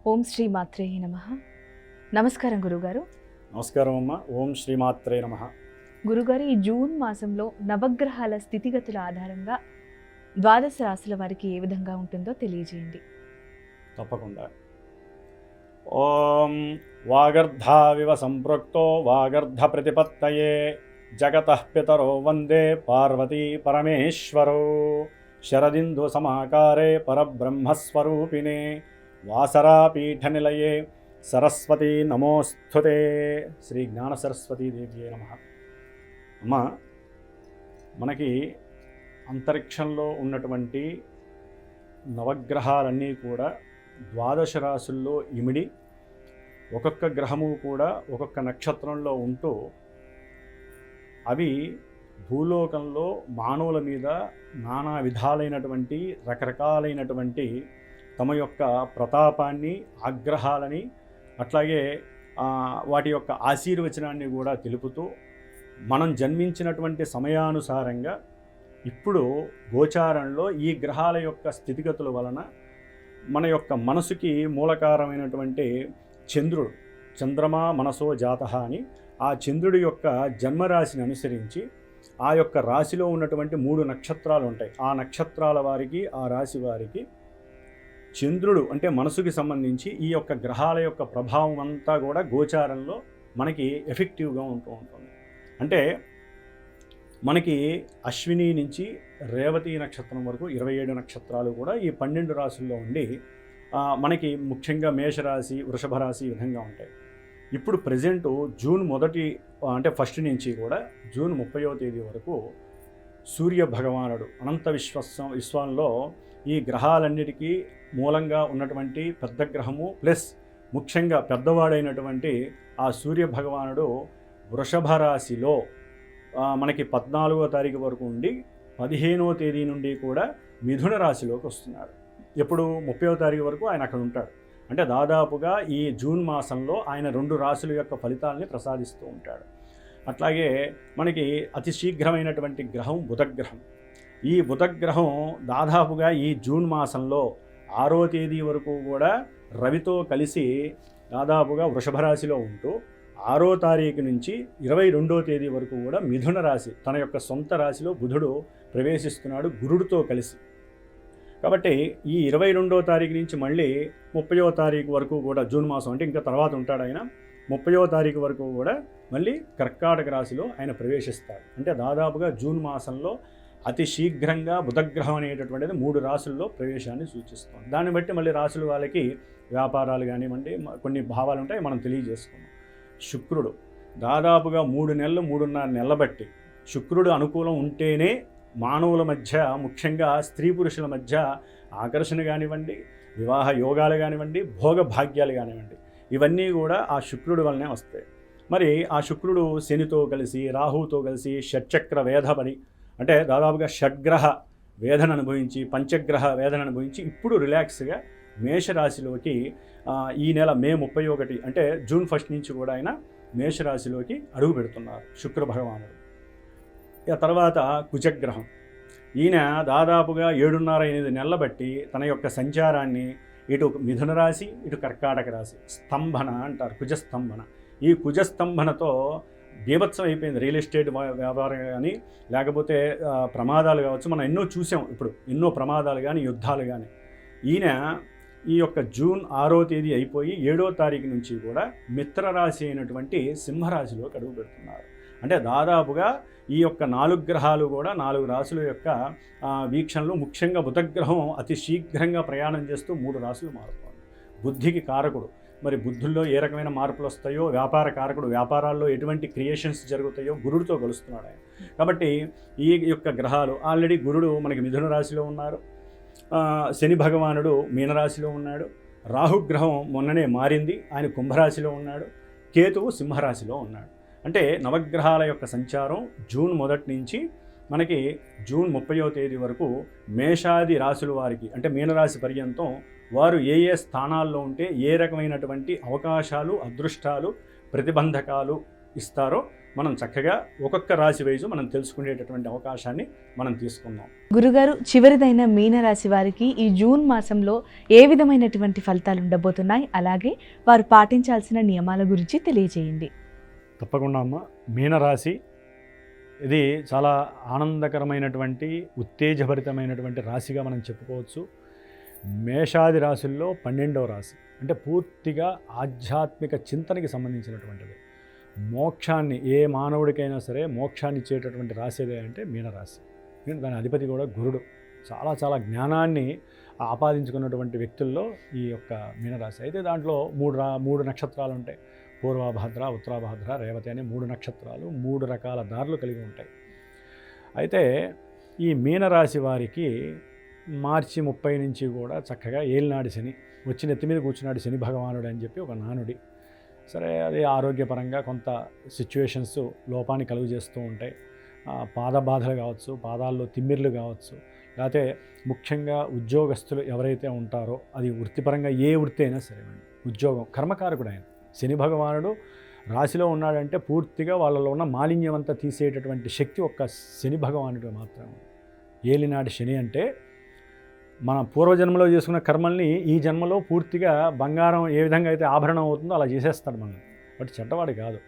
ఓం శ్రీ మాత్రే నమః. నమస్కారం గురుగారు. నమస్కారం అమ్మ. ఓం శ్రీమాత్రే నమః. గురుగారు, ఈ జూన్ మాసంలో నవగ్రహాల స్థితిగతుల ఆధారంగా ద్వాదశ రాశుల వారికి ఏ విధంగా ఉంటుందో తెలియజేయండి. తప్పకుండా. ఓం వాగర్ధావివ సంపృక్తో వాగర్ధ ప్రతిపత్తయే జగతః పితరో వందే పార్వతీ పరమేశ్వరో శరదిందు సమాకారే పరబ్రహ్మస్వరూపిణే వాసరాపీఠనిలయే సరస్వతీ నమోస్తుతే. శ్రీ జ్ఞాన సరస్వతీదేవ్యే నమః. అమ్మ, మనకి అంతరిక్షంలో ఉన్నటువంటి నవగ్రహాలన్నీ కూడా ద్వాదశ రాశుల్లో ఇమిడి ఒక్కొక్క గ్రహము కూడా ఒక్కొక్క నక్షత్రంలో ఉంటూ అవి భూలోకంలో మానవుల మీద నానా విధాలైనటువంటి రకరకాలైనటువంటి తమ యొక్క ప్రతాపాన్ని, ఆగ్రహాలని, అట్లాగే వాటి యొక్క ఆశీర్వచనాన్ని కూడా తెలుపుతూ మనం జన్మించినటువంటి సమయానుసారంగా ఇప్పుడు గోచారంలో ఈ గ్రహాల యొక్క స్థితిగతుల వలన మన యొక్క మనసుకి మూలకారమైనటువంటి చంద్రుడు, చంద్రమా మనసో జాతః అని ఆ చంద్రుడి యొక్క జన్మరాశిని అనుసరించి ఆ యొక్క రాశిలో ఉన్నటువంటి 3 నక్షత్రాలు ఉంటాయి. ఆ నక్షత్రాల వారికి, ఆ రాశి వారికి చంద్రుడు అంటే మనసుకి సంబంధించి ఈ యొక్క గ్రహాల యొక్క ప్రభావం అంతా కూడా గోచారంలో మనకి ఎఫెక్టివ్గా ఉంటూ ఉంటుంది. అంటే మనకి అశ్విని నుంచి రేవతి నక్షత్రం వరకు 27 నక్షత్రాలు కూడా ఈ 12 రాశుల్లో ఉండి మనకి ముఖ్యంగా మేషరాశి, వృషభ రాశి ఈ విధంగా ఉంటాయి. ఇప్పుడు ప్రజెంటు జూన్ ఫస్ట్ నుంచి కూడా జూన్ 30వ తేదీ వరకు సూర్య భగవానుడు అనంత విశ్వంలో ఈ గ్రహాలన్నిటికీ మూలంగా ఉన్నటువంటి పెద్ద గ్రహము ప్లస్ ముఖ్యంగా పెద్దవాడైనటువంటి ఆ సూర్య భగవానుడు వృషభ రాశిలో మనకి 14వ తారీఖు వరకు ఉండి 15వ తేదీ నుండి కూడా మిథున రాశిలోకి వస్తున్నాడు. ఎప్పుడు 30వ తారీఖు వరకు ఆయన అక్కడ ఉంటాడు. అంటే దాదాపుగా ఈ జూన్ మాసంలో ఆయన 2 రాశుల యొక్క ఫలితాలని ప్రసాదిస్తూ ఉంటాడు. అట్లాగే మనకి అతి శీఘ్రమైనటువంటి గ్రహం బుధగ్రహం. ఈ బుధగ్రహం దాదాపుగా ఈ జూన్ మాసంలో 6వ తేదీ వరకు కూడా రవితో కలిసి దాదాపుగా వృషభ రాశిలో ఉంటూ 6వ తారీఖు నుంచి 22వ తేదీ వరకు కూడా మిథున రాశి తన యొక్క సొంత రాశిలో బుధుడు ప్రవేశిస్తున్నాడు గురుడితో కలిసి. కాబట్టి ఈ 22వ తారీఖు నుంచి మళ్ళీ 30వ తారీఖు వరకు కూడా జూన్ మాసం అంటే ఇంకా తర్వాత ఉంటాడు ఆయన. 30వ తారీఖు వరకు కూడా మళ్ళీ కర్కాటక రాశిలో ఆయన ప్రవేశిస్తాడు. అంటే దాదాపుగా జూన్ మాసంలో అతి శీఘ్రంగా బుధగ్రహం అనేటటువంటిది 3 రాశుల్లో ప్రవేశాన్ని సూచిస్తుంది. దాన్ని బట్టి మళ్ళీ రాశుల వాళ్ళకి వ్యాపారాలు కానివ్వండి, కొన్ని భావాలు ఉంటాయి, మనం తెలియజేసుకున్నాం. శుక్రుడు దాదాపుగా 3 నెలలు 3.5 నెలల బట్టి శుక్రుడు అనుకూలం ఉంటేనే మానవుల మధ్య, ముఖ్యంగా స్త్రీ పురుషుల మధ్య ఆకర్షణ కానివ్వండి, వివాహ యోగాలు కానివ్వండి, భోగ భాగ్యాలు కానివ్వండి, ఇవన్నీ కూడా ఆ శుక్రుడి వల్లనే వస్తాయి. మరి ఆ శుక్రుడు శనితో కలిసి, రాహువుతో కలిసి షట్చక్ర వేధపడి అంటే దాదాపుగా షడ్గ్రహ వేదన అనుభవించి, పంచగ్రహ వేదన అనుభవించి ఇప్పుడు రిలాక్స్గా మేషరాశిలోకి ఈ నెల మే 31 అంటే జూన్ 1 నుంచి కూడా ఆయన మేషరాశిలోకి అడుగు పెడుతున్నారు శుక్ర భగవానుడు. తర్వాత కుజగ్రహం, ఈయన దాదాపుగా 7.5-8 నెలల బట్టి తన యొక్క సంచారాన్ని ఇటు మిథున రాశి, ఇటు కర్కాటక రాశి స్తంభన అంటారు, కుజస్తంభన. ఈ కుజస్తంభనతో బీభత్సం అయిపోయింది రియల్ ఎస్టేట్ వ్యాపారం కానీ, లేకపోతే ప్రమాదాలు కావచ్చు. మనం ఎన్నో చూసాం, ఇప్పుడు ఎన్నో ప్రమాదాలు కానీ, యుద్ధాలు కానీ. ఈయన ఈ యొక్క జూన్ 6వ తేదీ అయిపోయి 7వ తారీఖు నుంచి కూడా మిత్రరాశి అయినటువంటి సింహరాశిలోకి అడుగు పెడుతున్నారు. అంటే దాదాపుగా ఈ యొక్క 4 గ్రహాలు కూడా 4 రాశుల యొక్క వీక్షణలు, ముఖ్యంగా బుధగ్రహం అతి శీఘ్రంగా ప్రయాణం చేస్తూ 3 రాశులు మారుతోంది. బుద్ధికి కారకుడు, మరి బుద్ధుల్లో ఏ రకమైన మార్పులు వస్తాయో, వ్యాపార కారకుడు, వ్యాపారాల్లో ఎటువంటి క్రియేషన్స్ జరుగుతాయో గురుడితో కలుస్తున్నాడు ఆయన. కాబట్టి ఈ యొక్క గ్రహాలు ఆల్రెడీ గురుడు మనకి మిథున రాశిలో ఉన్నారు, శని భగవానుడు మీనరాశిలో ఉన్నాడు, రాహుగ్రహం మొన్ననే మారింది, ఆయన కుంభరాశిలో ఉన్నాడు, కేతువు సింహరాశిలో ఉన్నాడు. అంటే నవగ్రహాల యొక్క సంచారం జూన్ 1 నుంచి మనకి జూన్ 30వ తేదీ వరకు మేషాది రాశుల వారికి అంటే మీనరాశి పర్యంతం వారు ఏ ఏ స్థానాల్లో ఉంటే ఏ రకమైనటువంటి అవకాశాలు, అదృష్టాలు, ప్రతిబంధకాలు ఇస్తారో మనం చక్కగా ఒక్కొక్క రాశి వైజు మనం తెలుసుకునేటటువంటి అవకాశాన్ని మనం తీసుకుందాం. గురుగారు, చివరిదైన మీనరాశి వారికి ఈ జూన్ మాసంలో ఏ విధమైనటువంటి ఫలితాలు ఉండబోతున్నాయి, అలాగే వారు పాటించాల్సిన నియమాల గురించి తెలియజేయండి. తప్పకుండా అమ్మ. మీనరాశి ఇది చాలా ఆనందకరమైనటువంటి ఉత్తేజభరితమైనటువంటి రాశిగా మనం చెప్పుకోవచ్చు. మేషాది రాశుల్లో 12వ రాశి, అంటే పూర్తిగా ఆధ్యాత్మిక చింతనకి సంబంధించినటువంటిది. మోక్షాన్ని, ఏ మానవుడికైనా సరే మోక్షాన్ని ఇచ్చేటటువంటి రాశి ఏదే అంటే మీనరాశి. దాని అధిపతి కూడా గురుడు. చాలా చాలా జ్ఞానాన్ని ఆపాదించుకున్నటువంటి వ్యక్తుల్లో ఈ యొక్క మీనరాశి. అయితే దాంట్లో మూడు నక్షత్రాలు ఉంటాయి. పూర్వభాద్ర, ఉత్తరాభాద్ర, రేవతి అనే 3 నక్షత్రాలు 3 రకాల దారులు కలిగి ఉంటాయి. అయితే ఈ మీనరాశి వారికి మార్చి 30 నుంచి కూడా చక్కగా ఏలినాడి శని వచ్చి నెత్తి మీద కూర్చున్నాడు శని భగవానుడు అని చెప్పి ఒక నానుడి. సరే, అది ఆరోగ్యపరంగా కొంత సిచ్యువేషన్స్ లోపాన్ని కలుగు చేస్తూ ఉంటాయి. పాద బాధలు కావచ్చు, పాదాల్లో తిమ్మిర్లు కావచ్చు, లేకపోతే ముఖ్యంగా ఉద్యోగస్తులు ఎవరైతే ఉంటారో, అది వృత్తిపరంగా ఏ వృత్తి అయినా సరే, ఉద్యోగం కర్మకారకుడు ఆయన శని భగవానుడు రాశిలో ఉన్నాడంటే పూర్తిగా వాళ్ళలో ఉన్న మాలిన్యం అంతా తీసేటటువంటి శక్తి ఒక్క శని భగవానుడు మాత్రమే. ఏలినాటి శని అంటే మన పూర్వజన్మలో చేసుకున్న కర్మల్ని ఈ జన్మలో పూర్తిగా బంగారం ఏ విధంగా అయితే ఆభరణం అవుతుందో అలా చేసేస్తాడు మనల్ని. బట్ చెడ్డవాడు కాదు.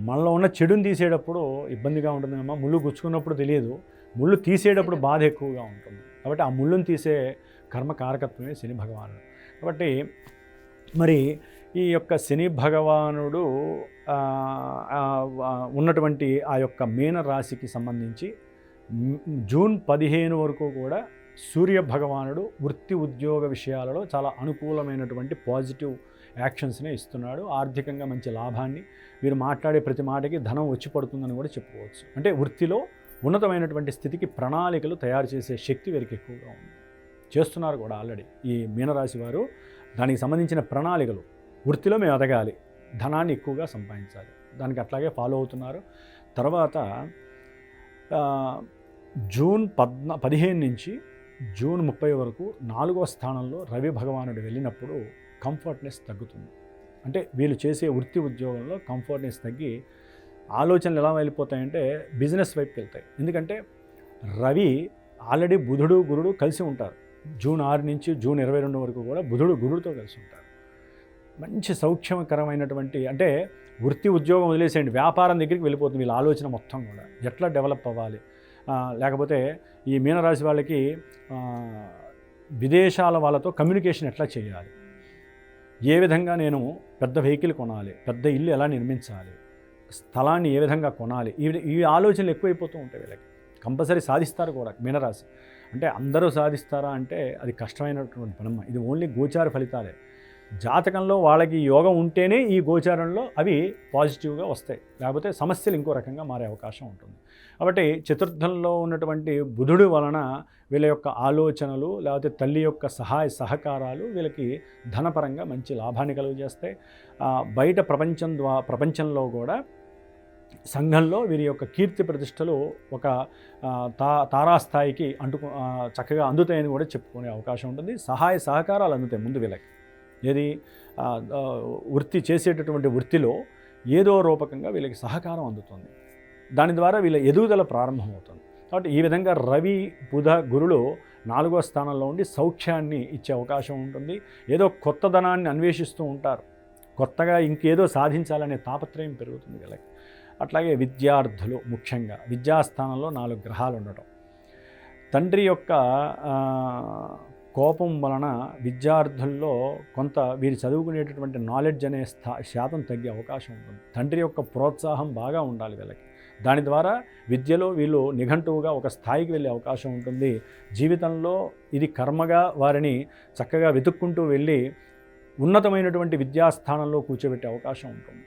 మనలో ఉన్న చెడుని తీసేటప్పుడు ఇబ్బందిగా ఉంటుంది అమ్మా. ముళ్ళు గుచ్చుకున్నప్పుడు తెలియదు, ముళ్ళు తీసేటప్పుడు బాధ ఎక్కువగా ఉంటుంది. కాబట్టి ఆ ముళ్ళుని తీసే కర్మ కారకత్వమే శని భగవానుడు. కాబట్టి మరి ఈ యొక్క శని భగవానుడు ఉన్నటువంటి ఆ యొక్క మీన రాశికి సంబంధించి జూన్ 15 వరకు కూడా సూర్య భగవానుడు వృత్తి ఉద్యోగ విషయాలలో చాలా అనుకూలమైనటువంటి పాజిటివ్ యాక్షన్స్నే ఇస్తున్నాడు. ఆర్థికంగా మంచి లాభాన్ని, వీరు మాట్లాడే ప్రతి మాటకి ధనం వచ్చి పడుతుందని కూడా చెప్పుకోవచ్చు. అంటే వృత్తిలో ఉన్నతమైనటువంటి స్థితికి ప్రణాళికలు తయారు చేసే శక్తి వీరికి ఎక్కువగా ఉంది. చేస్తున్నారు కూడా ఆల్రెడీ ఈ మీనరాశి వారు. దానికి సంబంధించిన ప్రణాళికలు, వృత్తిలో మేము ఎదగాలి, ధనాన్ని ఎక్కువగా సంపాదించాలి, దానికి అట్లాగే ఫాలో అవుతున్నారు. తర్వాత జూన్ 15 నుంచి జూన్ 30 వరకు 4వ స్థానంలో రవి భగవానుడు వెళ్ళినప్పుడు కంఫర్ట్నెస్ తగ్గుతుంది. అంటే వీళ్ళు చేసే వృత్తి ఉద్యోగంలో కంఫర్ట్నెస్ తగ్గి ఆలోచనలు ఎలా వెళ్ళిపోతాయంటే బిజినెస్ వైపుకి వెళ్తాయి. ఎందుకంటే రవి ఆల్రెడీ బుధుడు గురుడు కలిసి ఉంటారు. జూన్ 6 నుంచి జూన్ 22 వరకు కూడా బుధుడు గురుడితో కలిసి ఉంటారు. మంచి సౌఖ్యకరమైనటువంటి, అంటే వృత్తి ఉద్యోగం వదిలేసేయండి, వ్యాపారం దగ్గరికి వెళ్ళిపోతుంది వీళ్ళ ఆలోచన మొత్తం కూడా. ఎట్లా డెవలప్ అవ్వాలి, లేకపోతే ఈ మీనరాశి వాళ్ళకి విదేశాల వాళ్ళతో కమ్యూనికేషన్ ఎట్లా చేయాలి, ఏ విధంగా నేను పెద్ద వెహికల్ కొనాలి, పెద్ద ఇల్లు ఎలా నిర్మించాలి, స్థలాన్ని ఏ విధంగా కొనాలి, ఈ ఆలోచనలు ఎక్కువైపోతూ ఉంటాయి వీళ్ళకి. కంపల్సరీ సాధిస్తారు కూడా మీనరాశి. అంటే అందరూ సాధిస్తారా అంటే అది కష్టమైనటువంటి పనమ్మ. ఇది ఓన్లీ గోచార ఫలితాలే. జాతకంలో వాళ్ళకి యోగం ఉంటేనే ఈ గోచారంలో అవి పాజిటివ్గా వస్తాయి, లేకపోతే సమస్యలు ఇంకో రకంగా మారే అవకాశం ఉంటుంది. కాబట్టి చతుర్థంలో ఉన్నటువంటి బుధుడు వలన వీళ్ళ యొక్క ఆలోచనలు, లేకపోతే తల్లి యొక్క సహాయ సహకారాలు వీళ్ళకి ధనపరంగా మంచి లాభాన్ని కలుగజేస్తాయి. బయట ప్రపంచంలో కూడా సంఘంలో వీరి యొక్క కీర్తి ప్రతిష్టలు ఒక తారాస్థాయికి చక్కగా అందుతాయని కూడా చెప్పుకునే అవకాశం ఉంటుంది. సహాయ సహకారాలు అందుతాయి ముందు వీళ్ళకి. ఏది వృత్తి చేసేటటువంటి వృత్తిలో ఏదో రూపకంగా వీళ్ళకి సహకారం అందుతుంది. దాని ద్వారా వీళ్ళ ఎదుగుదల ప్రారంభమవుతుంది. కాబట్టి ఈ విధంగా రవి బుధ గురులు 4వ స్థానంలో ఉండి సౌఖ్యాన్ని ఇచ్చే అవకాశం ఉంటుంది. ఏదో కొత్త ధనాన్ని అన్వేషిస్తూ ఉంటారు, కొత్తగా ఇంకేదో సాధించాలనే తాపత్రయం పెరుగుతుంది వీళ్ళకి. అట్లాగే విద్యార్థులు, ముఖ్యంగా విద్యాస్థానంలో 4 గ్రహాలు ఉండటం, తండ్రి యొక్క కోపం వలన విద్యార్థుల్లో కొంత వీరు చదువుకునేటటువంటి నాలెడ్జ్ అనే శాతం తగ్గే అవకాశం ఉంటుంది. తండ్రి యొక్క ప్రోత్సాహం బాగా ఉండాలి వీళ్ళకి. దాని ద్వారా విద్యలో వీళ్ళు నిఘంటువుగా ఒక స్థాయికి వెళ్ళే అవకాశం ఉంటుంది. జీవితంలో ఇది కర్మగా వారిని చక్కగా వెతుక్కుంటూ వెళ్ళి ఉన్నతమైనటువంటి విద్యాస్థానంలో కూర్చోబెట్టే అవకాశం ఉంటుంది.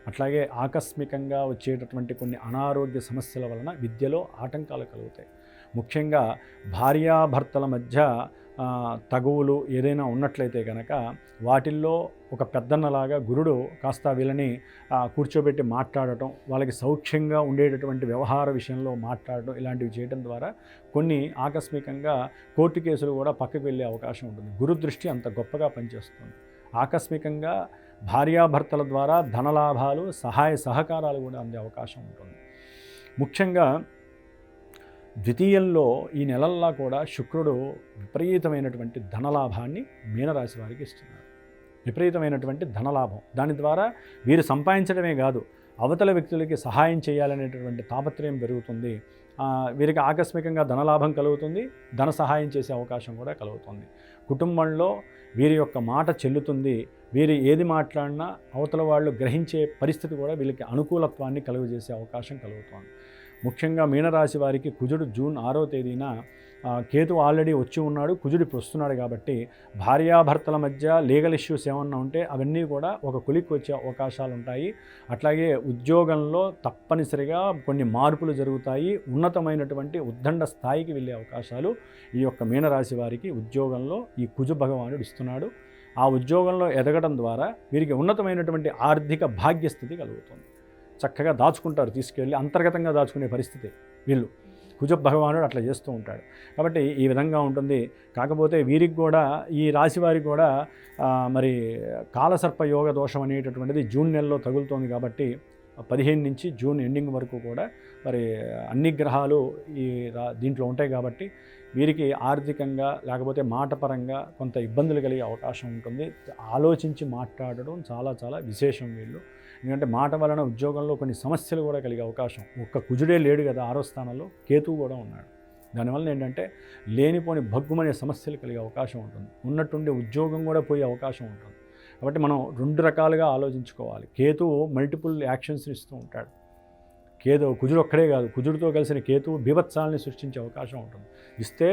అట్లాగే ఆకస్మికంగా వచ్చేటటువంటి కొన్ని అనారోగ్య సమస్యల వలన విద్యలో ఆటంకాలు కలుగుతాయి. ముఖ్యంగా భార్యాభర్తల మధ్య తగువులు ఏదైనా ఉన్నట్లయితే కనుక వాటిల్లో ఒక పెద్దన్నలాగా గురుడు కాస్త వీళ్ళని కూర్చోబెట్టి మాట్లాడటం, వాళ్ళకి సౌఖ్యంగా ఉండేటటువంటి వ్యవహార విషయంలో మాట్లాడటం, ఇలాంటివి చేయడం ద్వారా కొన్ని ఆకస్మికంగా కోర్టు కేసులు కూడా పక్కకు వెళ్ళే అవకాశం ఉంటుంది. గురు దృష్టి అంత గొప్పగా పనిచేస్తుంది. ఆకస్మికంగా భార్యాభర్తల ద్వారా ధనలాభాలు, సహాయ సహకారాలు కూడా అందే అవకాశం ఉంటుంది. ముఖ్యంగా ద్వితీయంలో ఈ నెలల్లా కూడా శుక్రుడు విపరీతమైనటువంటి ధనలాభాన్ని మీనరాశి వారికి ఇస్తున్నాడు. విపరీతమైనటువంటి ధనలాభం, దాని ద్వారా వీరు సంపాదించడమే కాదు, అవతల వ్యక్తులకి సహాయం చేయాలనేటటువంటి తాపత్రయం పెరుగుతుంది. వీరికి ఆకస్మికంగా ధనలాభం కలుగుతుంది, ధన సహాయం చేసే అవకాశం కూడా కలుగుతుంది. కుటుంబంలో వీరి యొక్క మాట చెల్లుతుంది. వీరు ఏది మాట్లాడినా అవతల వాళ్ళు గ్రహించే పరిస్థితి కూడా వీళ్ళకి అనుకూలత్వాన్ని కలుగజేసే అవకాశం కలుగుతుంది. ముఖ్యంగా మీనరాశి వారికి కుజుడు జూన్ 6వ తేదీన కేతు ఆల్రెడీ వచ్చి ఉన్నాడు, కుజుడు ఇప్పుడు వస్తున్నాడు కాబట్టి భార్యాభర్తల మధ్య లీగల్ ఇష్యూస్ ఏమన్నా ఉంటే అవన్నీ కూడా ఒక కొలిక్కి వచ్చే అవకాశాలు ఉంటాయి. అట్లాగే ఉద్యోగంలో తప్పనిసరిగా కొన్ని మార్పులు జరుగుతాయి. ఉన్నతమైనటువంటి ఉద్దండ స్థాయికి వెళ్ళే అవకాశాలు ఈ యొక్క మీనరాశి వారికి ఉద్యోగంలో ఈ కుజ భగవానుడు ఇస్తున్నాడు. ఆ ఉద్యోగంలో ఎదగడం ద్వారా వీరికి ఉన్నతమైనటువంటి ఆర్థిక భాగ్యస్థితి కలుగుతుంది. చక్కగా దాచుకుంటారు, తీసుకెళ్ళి అంతర్గతంగా దాచుకునే పరిస్థితి వీళ్ళు. కుజ భగవానుడు అట్లా చేస్తూ ఉంటాడు కాబట్టి ఈ విధంగా ఉంటుంది. కాకపోతే వీరికి కూడా, ఈ రాశి వారికి కూడా మరి కాలసర్ప యోగ దోషం అనేటటువంటిది జూన్ నెలలో తగులుతోంది కాబట్టి 15 నుంచి జూన్ ఎండింగ్ వరకు కూడా మరి అన్ని గ్రహాలు దీంట్లో ఉంటాయి కాబట్టి వీరికి ఆర్థికంగా లేకపోతే మాటపరంగా కొంత ఇబ్బందులు కలిగే అవకాశం ఉంటుంది. ఆలోచించి మాట్లాడడం చాలా చాలా విశేషం వీళ్ళు. ఎందుకంటే మాట వలన ఉద్యోగంలో కొన్ని సమస్యలు కూడా కలిగే అవకాశం. ఒక్క కుజుడే లేడు కదా 6వ స్థానంలో, కేతువు కూడా ఉన్నాడు. దానివల్ల ఏంటంటే లేనిపోని భగ్గుమనే సమస్యలు కలిగే అవకాశం ఉంటుంది. ఉన్నట్టుండి ఉద్యోగం కూడా పోయే అవకాశం ఉంటుంది. కాబట్టి మనం 2 రకాలుగా ఆలోచించుకోవాలి. కేతువు మల్టిపుల్ యాక్షన్స్ని ఇస్తూ ఉంటాడు. కుజుడు ఒక్కడే కాదు, కుజుడితో కలిసిన కేతువు బీభత్సాలని సృష్టించే అవకాశం ఉంటుంది. ఇస్తే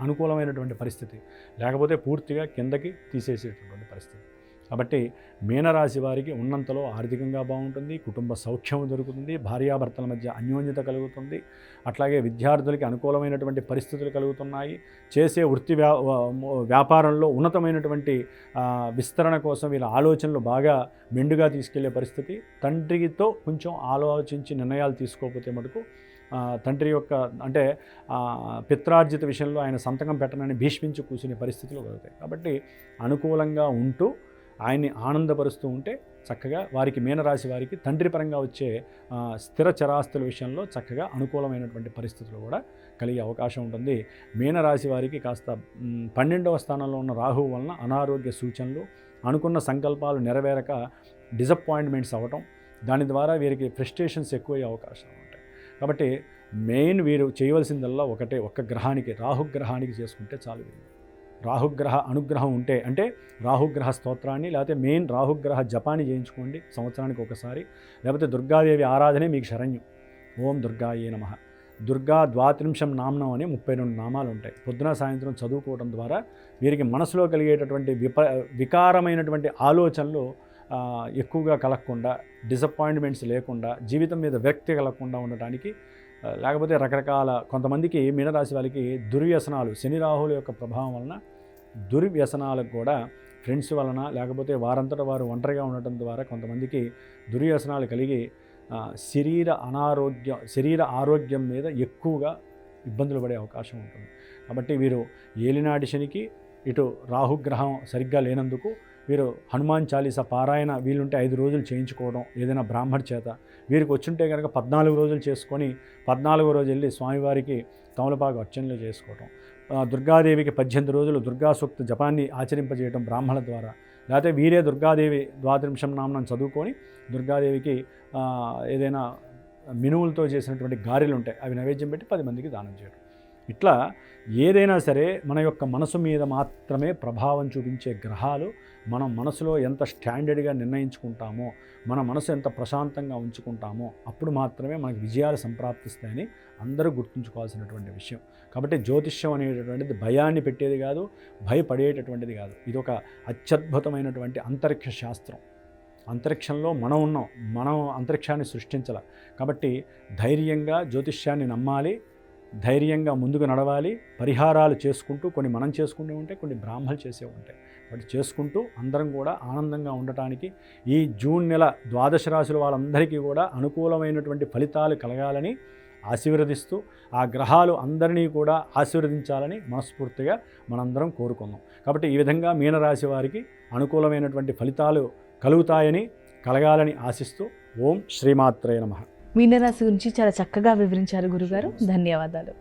అనుకూలమైనటువంటి పరిస్థితి, లేకపోతే పూర్తిగా కిందకి తీసేసేటటువంటి పరిస్థితి. కాబట్టి మీనరాశి వారికి ఉన్నంతలో ఆర్థికంగా బాగుంటుంది, కుటుంబ సౌఖ్యం దొరుకుతుంది, భార్యాభర్తల మధ్య అన్యోన్యత కలుగుతుంది. అట్లాగే విద్యార్థులకి అనుకూలమైనటువంటి పరిస్థితులు కలుగుతున్నాయి. చేసే వృత్తి వ్యాపారంలో ఉన్నతమైనటువంటి విస్తరణ కోసం వీళ్ళ ఆలోచనలు బాగా మెండుగా తీసుకెళ్లే పరిస్థితి. తండ్రితో కొంచెం ఆలోచించి నిర్ణయాలు తీసుకోకపోతే మటుకు తండ్రి యొక్క అంటే పిత్రార్జిత విషయంలో ఆయన సంతకం పెట్టనని భీష్మించి కూర్చునే పరిస్థితులు కలుగుతాయి. కాబట్టి అనుకూలంగా ఉంటూ ఆయన్ని ఆనందపరుస్తూ ఉంటే చక్కగా వారికి మీనరాశి వారికి తండ్రి పరంగా వచ్చే స్థిర చరాస్తుల విషయంలో చక్కగా అనుకూలమైనటువంటి పరిస్థితులు కూడా కలిగే అవకాశం ఉంటుంది. మీనరాశి వారికి కాస్త 12వ స్థానంలో ఉన్న రాహువు వలన అనారోగ్య సూచనలు, అనుకున్న సంకల్పాలు నెరవేరక డిసప్పాయింట్మెంట్స్ అవ్వటం, దాని ద్వారా వీరికి ఫ్రస్ట్రేషన్స్ ఎక్కువయ్యే అవకాశాలు ఉంటాయి. కాబట్టి మెయిన్ వీరు చేయవలసిందల్లా ఒక్క గ్రహానికి, రాహుగ్రహానికి చేసుకుంటే చాలు. రాహుగ్రహ అనుగ్రహం ఉంటే అంటే రాహుగ్రహ స్తోత్రాన్ని లేకపోతే మెయిన్ రాహుగ్రహ జపాన్ని చేయించుకోండి సంవత్సరానికి ఒకసారి. లేకపోతే దుర్గాదేవి ఆరాధనే మీకు శరణ్యం. ఓం దుర్గాయే నమః. దుర్గా 32 నామం అని 32 నామాలు ఉంటాయి. పొద్దున సాయంత్రం చదువుకోవడం ద్వారా వీరికి మనసులో కలిగేటటువంటి వికారమైనటువంటి ఆలోచనలు ఎక్కువగా కలగకుండా, డిసప్పాయింట్మెంట్స్ లేకుండా, జీవితం మీద విరక్తి కలగకుండా ఉండటానికి, లేకపోతే రకరకాల కొంతమందికి మీనరాశి వాళ్ళకి దుర్వ్యసనాలు, శని రాహుల యొక్క ప్రభావం వలన దుర్వ్యసనాలకు కూడా ఫ్రెండ్స్ వలన లేకపోతే వారంతటా వారు ఒంటరిగా ఉండటం ద్వారా కొంతమందికి దుర్వ్యసనాలు కలిగి శరీర ఆరోగ్యం మీద ఎక్కువగా ఇబ్బందులు పడే అవకాశం ఉంటుంది. కాబట్టి వీరు ఏలినాటి శనికి ఇటు రాహుగ్రహం సరిగ్గా లేనందుకు వీరు హనుమాన్ చాలీసా పారాయణ వీలుంటే 5 రోజులు చేయించుకోవడం ఏదైనా బ్రాహ్మణ చేత. వీరికి వచ్చుంటే కనుక 14 రోజులు చేసుకొని 14వ రోజు వెళ్ళి స్వామివారికి తమలపాకు అర్చనలు చేసుకోవడం. దుర్గాదేవికి 18 రోజులు దుర్గా సూక్త జపాన్ని ఆచరింపజేయడం బ్రాహ్మణ ద్వారా. లేకపోతే వీరే దుర్గాదేవి 32 నామం చదువుకొని దుర్గాదేవికి ఏదైనా మినువులతో చేసినటువంటి గారెలు ఉంటాయి, అవి నైవేద్యం పెట్టి 10 మందికి దానం చేయడం. ఇట్లా ఏదైనా సరే మన యొక్క మనసు మీద మాత్రమే ప్రభావం చూపించే గ్రహాలు మనం మనసులో ఎంత స్టాండర్డ్గా నిర్ణయించుకుంటామో, మన మనసు ఎంత ప్రశాంతంగా ఉంచుకుంటామో అప్పుడు మాత్రమే మనకు విజయాలు సంప్రాప్తిస్తాయని అందరూ గుర్తుంచుకోవాల్సినటువంటి విషయం. కాబట్టి జ్యోతిష్యం అనేటటువంటిది భయాన్ని పెట్టేది కాదు, భయపడేటటువంటిది కాదు. ఇది ఒక అత్యద్భుతమైనటువంటి అంతరిక్ష శాస్త్రం. అంతరిక్షంలో మనం ఉన్నాం, మనం అంతరిక్షాన్ని సృష్టించాలి. కాబట్టి ధైర్యంగా జ్యోతిష్యాన్ని నమ్మాలి, ధైర్యంగా ముందుకు నడవాలి. పరిహారాలు చేసుకుంటూ కొన్ని మనం చేసుకుంటూ ఉంటే కొన్ని బ్రాహ్మణులు చేసే ఉంటాయి. వాటి చేసుకుంటూ అందరం కూడా ఆనందంగా ఉండటానికి ఈ జూన్ నెల 12 రాశుల వాళ్ళందరికీ కూడా అనుకూలమైనటువంటి ఫలితాలు కలగాలని ఆశీర్వదిస్తూ ఆ గ్రహాలు అందరినీ కూడా ఆశీర్వదించాలని మనస్ఫూర్తిగా మనందరం కోరుకుందాం. కాబట్టి ఈ విధంగా మీనరాశి వారికి అనుకూలమైనటువంటి ఫలితాలు కలుగుతాయని, కలగాలని ఆశిస్తూ ఓం శ్రీమాత్రే నమః. మీనరాశి గురించి చాలా చక్కగా వివరించారు గురుగారు. ధన్యవాదాలు.